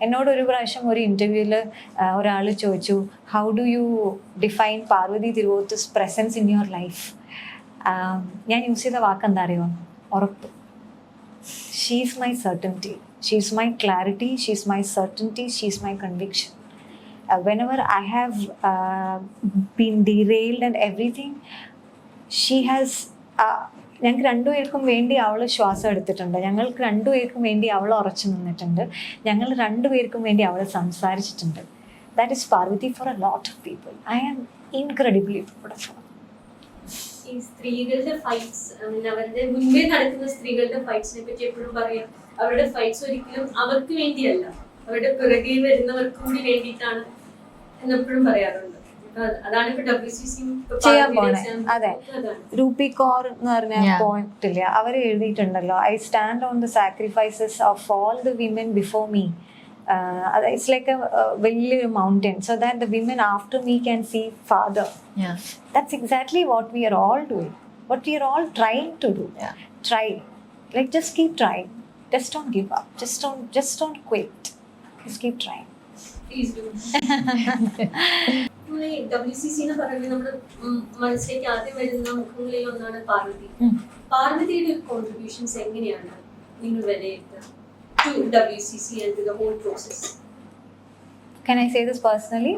എന്നോട് ഒരു പ്രാവശ്യം ഒരു ഇൻ്റർവ്യൂവിൽ ഒരാൾ ചോദിച്ചു, how do you define Parvathy Thiruvothu's presence in your life? ഞാൻ യൂസ് ചെയ്ത വാക്ക് എന്താ അറിയുമോ? ഉറപ്പ്. She's my certainty, she's my clarity, she's my certainty, she's my conviction. Whenever I have been derailed and everything, she has ഞങ്ങൾക്ക് രണ്ടുപേർക്കും വേണ്ടി അവൾ ശ്വാസം എടുത്തിട്ടുണ്ട്, ഞങ്ങൾക്ക് രണ്ടുപേർക്കും വേണ്ടി അവൾ ഉറച്ചു നിന്നിട്ടുണ്ട്, ഞങ്ങൾ രണ്ടുപേർക്കും വേണ്ടി അവൾ സംസാരിച്ചിട്ടുണ്ട്. That is Parvathy for a lot of people. I am incredibly proud of her. ഈ സ്ത്രീകളുടെ ഫൈറ്റ്സ്, അവരുടെ മുൻപേ നടക്കുന്ന സ്ത്രീകളുടെ ഫൈറ്റ്സിനെ പറ്റി എപ്പോഴും പറയാം, അവരുടെ ഫൈറ്റ്സ് ഒരിക്കലും അവർക്ക് വേണ്ടിയല്ല, അവരുടെ പിറകെ വരുന്നവർക്ക് കൂടി വേണ്ടിയിട്ടാണ് എന്നെപ്പോഴും പറയാറുണ്ട്. അതാണ് ഇപ്പൊ WCC ചെയ്യാൻ പോണേ. അതെ, രൂപി കൗർ എന്ന് പറഞ്ഞ പോയിന്റ് ഇല്ല, അവർ എഴുതിയിട്ടുണ്ടല്ലോ, I stand on the sacrifices of all the women before me. It's like a വലിയൊരു mountain, so that the women after me can see farther. Yeah, that's exactly what we are all doing, what we are all trying to do. Yeah, try, like just keep trying, just don't give up, just don't quit, just keep trying. Please do. WCC എന്ന് പറയുന്നത് നമ്മുടെ മനസ്സിലേക്ക് ആദ്യം വരുന്ന മുഖങ്ങളിൽ ഒന്നാണ് പാർവതി. പാർവതിയുടെ contributions എങ്ങനെയാണ് നിങ്ങൾ വിലയിരുത്തുക to WCC and to the whole process? Can I say this personally?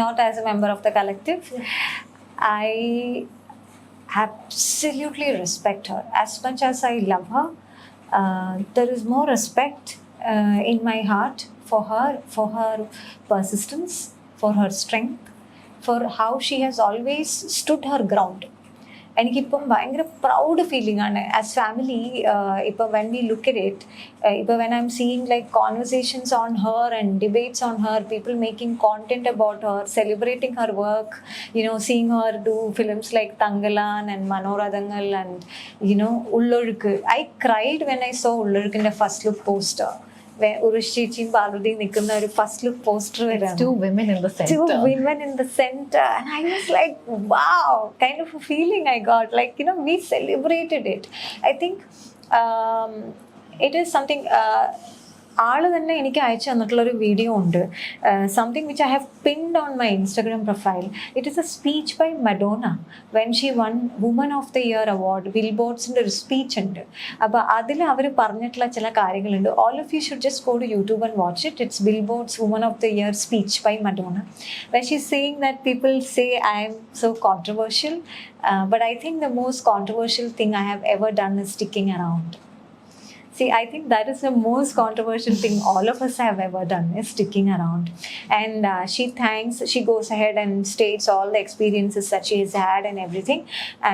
Not as a member of the collective. I absolutely respect her. As much as I love her, there is more respect in my heart for her persistence, for her strength, for how she has always stood her ground. എനിക്കിപ്പം ഭയങ്കര proud feeling ആണ് as family. ഇപ്പം when we look at it, ഇപ്പം when I'm seeing like conversations on her and debates on her, people making content about her, celebrating her work, seeing her do films like Thangalaan and Manorathangal and Ullozhukku. I cried when I saw ഉള്ളൊഴുക്കിൻ്റെ first look poster. ഉറുഷ് ചേച്ചിയും പാർവതിയും നിൽക്കുന്ന ഒരു first look poster വരാണ്. two women in the center. And I was like, wow, kind of a feeling I got, like we celebrated it. I think it is something ആള് തന്നെ എനിക്ക് അയച്ചു തന്നിട്ടുള്ളൊരു വീഡിയോ ഉണ്ട്, something which I have pinned on my Instagram profile. It is a speech by Madonna when she won woman of the year award. ബിൽബോർഡ്സിൻ്റെ ഒരു speech ഉണ്ട്. അപ്പോൾ അതിൽ അവർ പറഞ്ഞിട്ടുള്ള ചില കാര്യങ്ങളുണ്ട്. All of you should just go to YouTube and watch it. It's Billboards woman of the year speech by Madonna. When she is saying that people say I'm so controversial, but I think the most controversial thing I have ever done is sticking around. See, I think that is the most controversial thing all of us have ever done, is sticking around. And she goes ahead and states all the experiences that she has had and everything.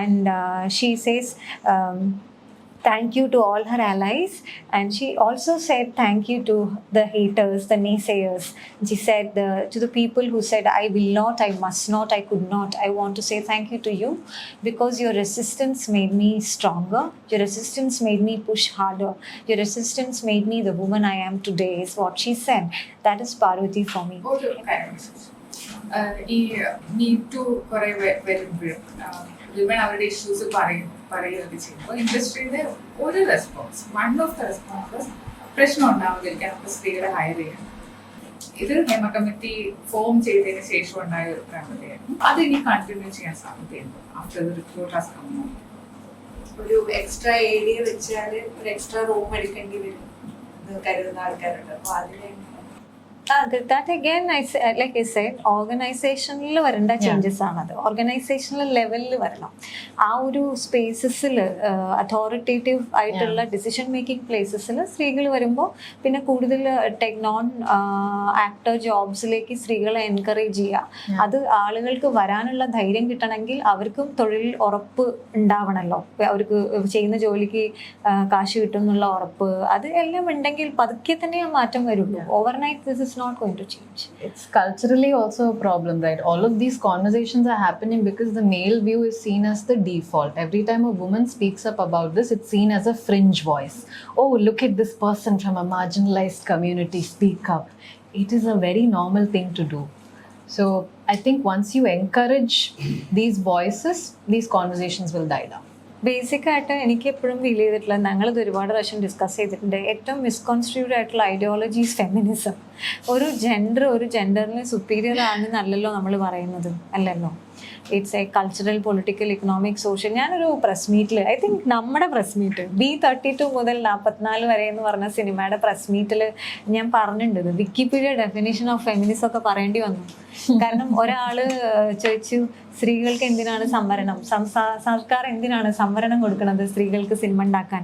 And she says, thank you to all her allies. And she also said thank you to the haters, the naysayers. She said to the people who said, I will not, I must not, I could not, I want to say thank you to you, because your resistance made me stronger. Your resistance made me push harder. Your resistance made me the woman I am today, is what she said. That is Parvathy for me. ഈ need to കുറെ വരുമ്പോഴും women അവരുടെ issues പറയുകയൊക്കെ ചെയ്യുമ്പോൾ ഇൻഡസ്ട്രിയുടെ ഒരു response, one of the responses പ്രശ്നം ഉണ്ടാവാതിരിക്കാൻ നമുക്ക് സ്ത്രീകളെ higher ചെയ്യണം. ഇത് ഹേമ കമ്മിറ്റി ഫോം ചെയ്തതിന് ശേഷം ഉണ്ടായ ഒരു പ്രവണതയായിരുന്നു. അത് ഇനി കണ്ടിന്യൂ ചെയ്യാൻ സാധ്യതയുണ്ട്. After the recruit has come on. ഒരു എക്സ്ട്രാ ഏരിയ വെച്ചാൽ ഒരു എക്സ്ട്രാ റൂം എടുക്കേണ്ടി വരും എന്ന് കരുതുന്ന ആൾക്കാരുണ്ട്. അപ്പോൾ അതിന് that again, like I said, ഓർഗനൈസേഷനിൽ വരേണ്ട ചേഞ്ചസ് ആണത്. ഓർഗനൈസേഷണൽ ലെവലിൽ വരണം. ആ ഒരു സ്പേസസിൽ അതോറിറ്റേറ്റീവ് ആയിട്ടുള്ള ഡിസിഷൻ മേക്കിംഗ് പ്ലേസസിൽ സ്ത്രീകൾ വരുമ്പോൾ പിന്നെ കൂടുതൽ നോൺ ആക്ടർ ജോബ്സിലേക്ക് സ്ത്രീകളെ എൻകറേജ് ചെയ്യുക. അത് ആളുകൾക്ക് വരാനുള്ള ധൈര്യം കിട്ടണമെങ്കിൽ അവർക്കും തൊഴിൽ ഉറപ്പ് ഉണ്ടാവണമല്ലോ. അവർക്ക് ചെയ്യുന്ന ജോലിക്ക് കാശ് കിട്ടും എന്നുള്ള ഉറപ്പ്, അത് എല്ലാം ഉണ്ടെങ്കിൽ പതുക്കെ തന്നെ ആ മാറ്റം വരുള്ളൂ. Overnight this is not going to change. It's culturally also a problem, right? All of these conversations are happening because the male view is seen as the default. Every time a woman speaks up about this, it's seen as a fringe voice. Oh, look at this person from a marginalized community speak up. It is a very normal thing to do. So I think once you encourage these voices, these conversations will die down. Basic ആയിട്ട് എനിക്ക് എപ്പോഴും feel ചെയ്തിട്ടുള്ള, ഞങ്ങളിത് ഒരുപാട് പ്രാവശ്യം discuss ചെയ്തിട്ടുണ്ട്, ഏറ്റവും മിസ്കോൺസ്ട്രൂഡ് ആയിട്ടുള്ള ഐഡിയോളജീസ് ഫെമിനിസം. ഒരു ജെൻഡറിന് സുപ്പീരിയർ ആണെന്നല്ലല്ലോ നമ്മൾ പറയുന്നത്, അല്ലല്ലോ. It's A cultural, political, economic, social. ഞാനൊരു പ്രസ് മീറ്റിൽ, ഐ തിങ്ക് നമ്മുടെ പ്രസ് മീറ്റ് B32 മുതൽ 44 വരെ എന്ന് പറഞ്ഞ സിനിമയുടെ പ്രസ് മീറ്റിൽ ഞാൻ പറഞ്ഞിട്ടുണ്ട്, വിക്കിപീഡിയ ഡെഫിനേഷൻ ഓഫ് ഫെമിനിസം ഒക്കെ പറയേണ്ടി വന്നു. കാരണം ഒരാള് ചോദിച്ചു, സ്ത്രീകൾക്ക് എന്തിനാണ് സംവരണം, സർക്കാർ എന്തിനാണ് സംവരണം കൊടുക്കുന്നത് സ്ത്രീകൾക്ക് സിനിമ ഉണ്ടാക്കാൻ?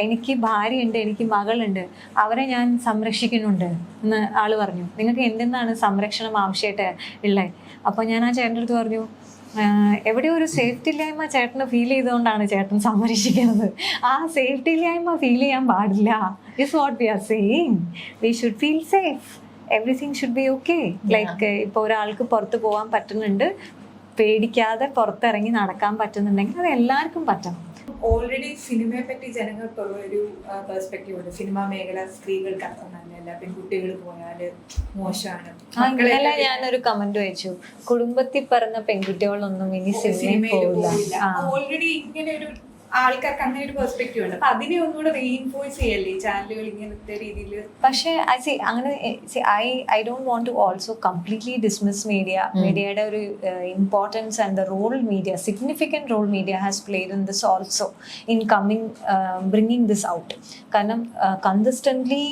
എനിക്ക് ഭാര്യയുണ്ട്, എനിക്ക് മകളുണ്ട്, അവരെ ഞാൻ സംരക്ഷിക്കുന്നുണ്ട് എന്ന് ആള് പറഞ്ഞു. നിങ്ങൾക്ക് എന്തെന്നാണ് സംരക്ഷണം ആവശ്യമായിട്ട് ഉള്ളത്? അപ്പോൾ ഞാൻ ആ ചേട്ടൻ്റെ അടുത്ത് പറഞ്ഞു, എവിടെയോ ഒരു സേഫ്റ്റി ഇല്ലായ്മ ചേട്ടന് ഫീൽ ചെയ്തുകൊണ്ടാണ് ചേട്ടൻ സംരക്ഷിക്കുന്നത്. ആ സേഫ്റ്റി ഇല്ലായ്മ ഫീൽ ചെയ്യാൻ പാടില്ല. Is what we are saying. We should feel safe. Everything should be okay. Like ഇപ്പോൾ ഒരാൾക്ക് പുറത്ത് പോകാൻ പറ്റുന്നുണ്ട്, പേടിക്കാതെ പുറത്തിറങ്ങി നടക്കാൻ പറ്റുന്നുണ്ടെങ്കിൽ അത് എല്ലാവർക്കും പറ്റണം. ഓൾറെഡി സിനിമയെ പറ്റി ജനങ്ങൾക്കുള്ള ഒരു പെർസ്പെക്റ്റീവ് ഉണ്ട്. സിനിമാ മേഖല സ്ത്രീകൾക്ക് അത്ര നല്ലതല്ല, പെൺകുട്ടികൾ പോയാൽ മോശമാണ്. ഇന്നലെ ഞാനൊരു കമന്റ് വായിച്ചു, കുടുംബത്തിൽ പറഞ്ഞ പെൺകുട്ടികളൊന്നും ഇനി സിനിമയിൽ പോകില്ല. ഓൾറെഡി ഇങ്ങനെ ഒരു ആൾക്കാർക്ക് അങ്ങനെ ഒരു പെർസ്പെക്റ്റീവ് ഉണ്ട്. അപ്പൊ അതിനെ ഒന്നുകൂടെ റീഇൻഫോഴ്സ് ചെയ്യല്ലേ ചാനലുകൾ ഇങ്ങനത്തെ രീതിയിൽ? പക്ഷേ I don't want to also completely dismiss മീഡിയയുടെ ഒരു importance and the role media, significant role media has played in this also in bringing this out. കാരണം കൺസിസ്റ്റൻ്റ്ലി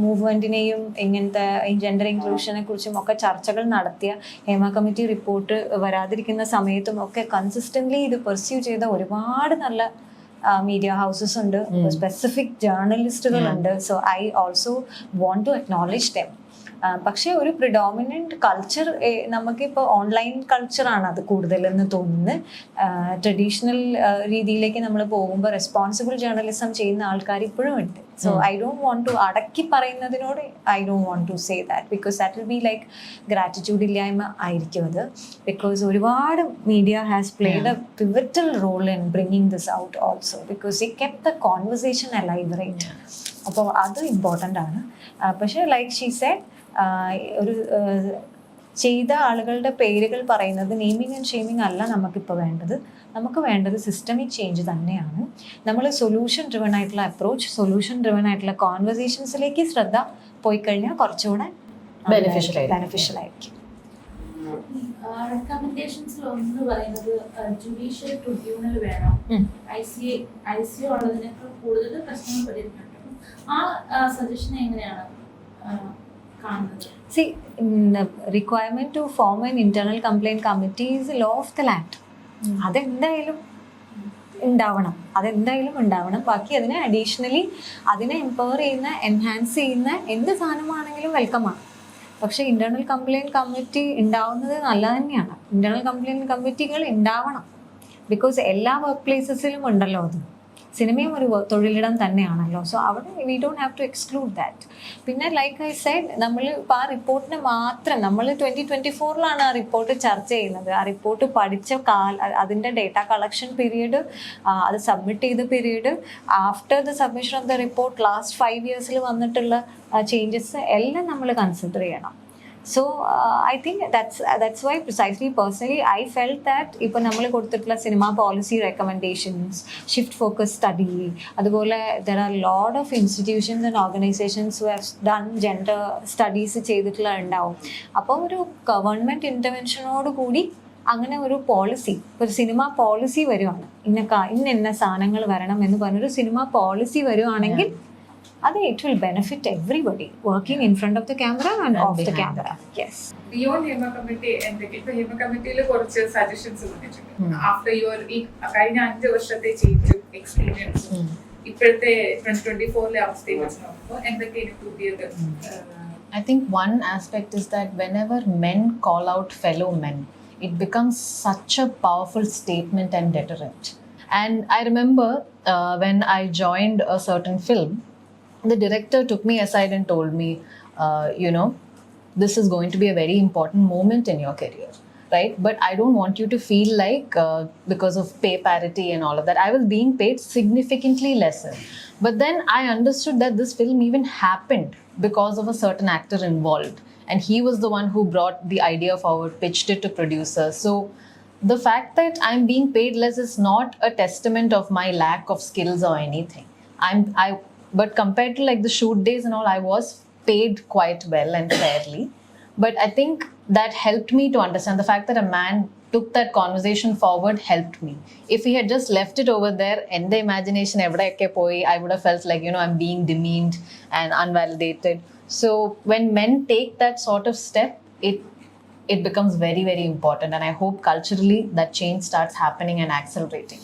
മൂവ്മെൻറ്റിനെയും ഇങ്ങനത്തെ ജെൻഡർ ഇൻക്ലൂഷനെ കുറിച്ചും ഒക്കെ ചർച്ചകൾ നടത്തിയ ഹേമ കമ്മിറ്റി റിപ്പോർട്ട് വരാതിരിക്കുന്ന സമയത്തും ഒക്കെ കൺസിസ്റ്റൻ്റ്ലി ഇത് പെർസ്യൂ ചെയ്ത ഒരുപാട് നല്ല മീഡിയ ഹൗസസ് ഉണ്ട്, സ്പെസിഫിക് ജേർണലിസ്റ്റുകളുണ്ട്. So I also want to acknowledge them. പക്ഷേ ഒരു പ്രിഡോമിനൻറ്റ് കൾച്ചർ നമുക്കിപ്പോൾ ഓൺലൈൻ കൾച്ചറാണ് അത് കൂടുതലെന്ന് തോന്നുന്നു. ട്രഡീഷണൽ രീതിയിലേക്ക് നമ്മൾ പോകുമ്പോൾ റെസ്പോൺസിബിൾ ജേർണലിസം ചെയ്യുന്ന ആൾക്കാർ ഇപ്പോഴും ഉണ്ട്. So I don't want to അടക്കി പറയുന്നതിനോട് I don't want to say that, because that will be like gratitude ഇല്ലായ്മ ആയിരിക്കും അത്. ബിക്കോസ് ഒരുപാട് media has played a pivotal role in bringing this out also, because it kept the conversation alive, right? അപ്പോൾ അത് important ആണ്. പക്ഷേ like she said, ഒരു ചെയ്ത ആളുകളുടെ പേരുകൾ പറയുന്നത് നെയിമിങ് ആൻഡ് ഷെയ്മിങ് അല്ല നമുക്കിപ്പോൾ വേണ്ടത്. നമുക്ക് വേണ്ടത് സിസ്റ്റമിക് ചേഞ്ച് തന്നെയാണ്. നമ്മൾ സൊല്യൂഷൻ ഡ്രിവൺ ആയിട്ടുള്ള അപ്രോച്ച്, സൊല്യൂഷൻ ഡ്രിവൺ ആയിട്ടുള്ള കോൺവെർസേഷൻസിലേക്ക് ശ്രദ്ധ പോയി കഴിഞ്ഞാൽ കുറച്ചുകൂടെ ബെനിഫിഷ്യൽ ആയിരിക്കും. റെക്കമെൻഡേഷൻസിൽ ഒന്ന് പറയുന്നത് ജുഡീഷ്യൽ ട്രിബ്യൂണൽ വേണം, ICO ഉള്ളതിനേക്കാൾ കൂടുതൽ പ്രശ്നങ്ങൾ പരിഹരിക്കണം. ആ സജഷൻ എങ്ങനെയാണ് കാണുന്നത്? See, requirement to form an internal complaint committee is a law of the land. അതെന്തായാലും ഉണ്ടാവണം. ബാക്കി അതിനെ അഡീഷണലി അതിനെ എംപവർ ചെയ്യുന്ന, എൻഹാൻസ് ചെയ്യുന്ന എന്ത് സാധനമാണെങ്കിലും വെൽക്കമാണ്. പക്ഷേ ഇന്റേണൽ കംപ്ലയിൻറ്റ് കമ്മിറ്റി ഉണ്ടാവുന്നത് നല്ല തന്നെയാണ്. ഇന്റേണൽ കംപ്ലയിൻറ്റ് കമ്മിറ്റികൾ ഉണ്ടാവണം. ബിക്കോസ് എല്ലാ വർക്ക് പ്ലേസസിലും ഉണ്ടല്ലോ അത്. സിനിമയും ഒരു തൊഴിലിടം തന്നെയാണല്ലോ. സോ അവിടെ we don't have to exclude that. പിന്നെ ലൈക്ക് ഐ സെഡ്, നമ്മൾ ഇപ്പോൾ ആ റിപ്പോർട്ടിനെ മാത്രം നമ്മൾ 2024 ആ റിപ്പോർട്ട് ചർച്ച ചെയ്യുന്നത്. ആ റിപ്പോർട്ട് പഠിച്ച അതിൻ്റെ ഡേറ്റ കളക്ഷൻ പീരീഡ്, അത് സബ്മിറ്റ് ചെയ്ത period, after the submission of the report last 5 years വന്നിട്ടുള്ള ചേഞ്ചസ് എല്ലാം നമ്മൾ കൺസിഡർ ചെയ്യണം. So I think that's why precisely personally I felt that ഇപ്പോൾ നമ്മൾ കൊടുത്തിട്ടുള്ള cinema policy recommendations, shift focus study, അതുപോലെ there are a lot of institutions and organizations who have done gender studies ചെയ്തിട്ടുള്ള ഉണ്ടാവും. അപ്പോൾ ഒരു ഗവൺമെൻറ് ഇൻ്റർവെൻഷനോട് കൂടി അങ്ങനെ ഒരു പോളിസി, ഒരു സിനിമ പോളിസി വരുവാണ്, ഇന്ന സാധനങ്ങൾ വരണം എന്ന് പറഞ്ഞൊരു സിനിമ പോളിസി വരുവാണെങ്കിൽ അത് it will benefit everybody working in front of the camera and off the camera. Yes. Beyond Hema committee എന്തൊക്കെ ഇപ്പൊ ഹേമ കമ്മിറ്റിയിൽ കുറച്ച് സജഷൻസ് വന്നിട്ടുണ്ട്. ആഫ്റ്റർ യുവർ ഈ കഴിഞ്ഞ 5 വർഷത്തെ ചേഞ്ചും എക്സ്പീരിയൻസും ഇപ്പോഴത്തെ 2024 അവസ്ഥയെ വെച്ച് നോക്കുമ്പോൾ എന്തൊക്കെയാണ് പുതിയത്? I think one aspect is that whenever men call out fellow men, it becomes such a powerful statement and deterrent. And I remember when I joined a certain film, the director took me aside and told me, this is going to be a very important moment in your career, right? But I don't want you to feel like because of pay parity and all of that, I was being paid significantly lesser. But then I understood that this film even happened because of a certain actor involved, and he was the one who brought the idea forward, pitched it to producers. So the fact that I'm being paid less is not a testament of my lack of skills or anything. But compared to like the shoot days and all, I was paid quite well and fairly. But I think that helped me to understand the fact that a man took that conversation forward helped me. If he had just left it over there, in the imagination, I would have felt like, I'm being demeaned and unvalidated. So when men take that sort of step, it becomes very, very important. And I hope culturally that change starts happening and accelerating.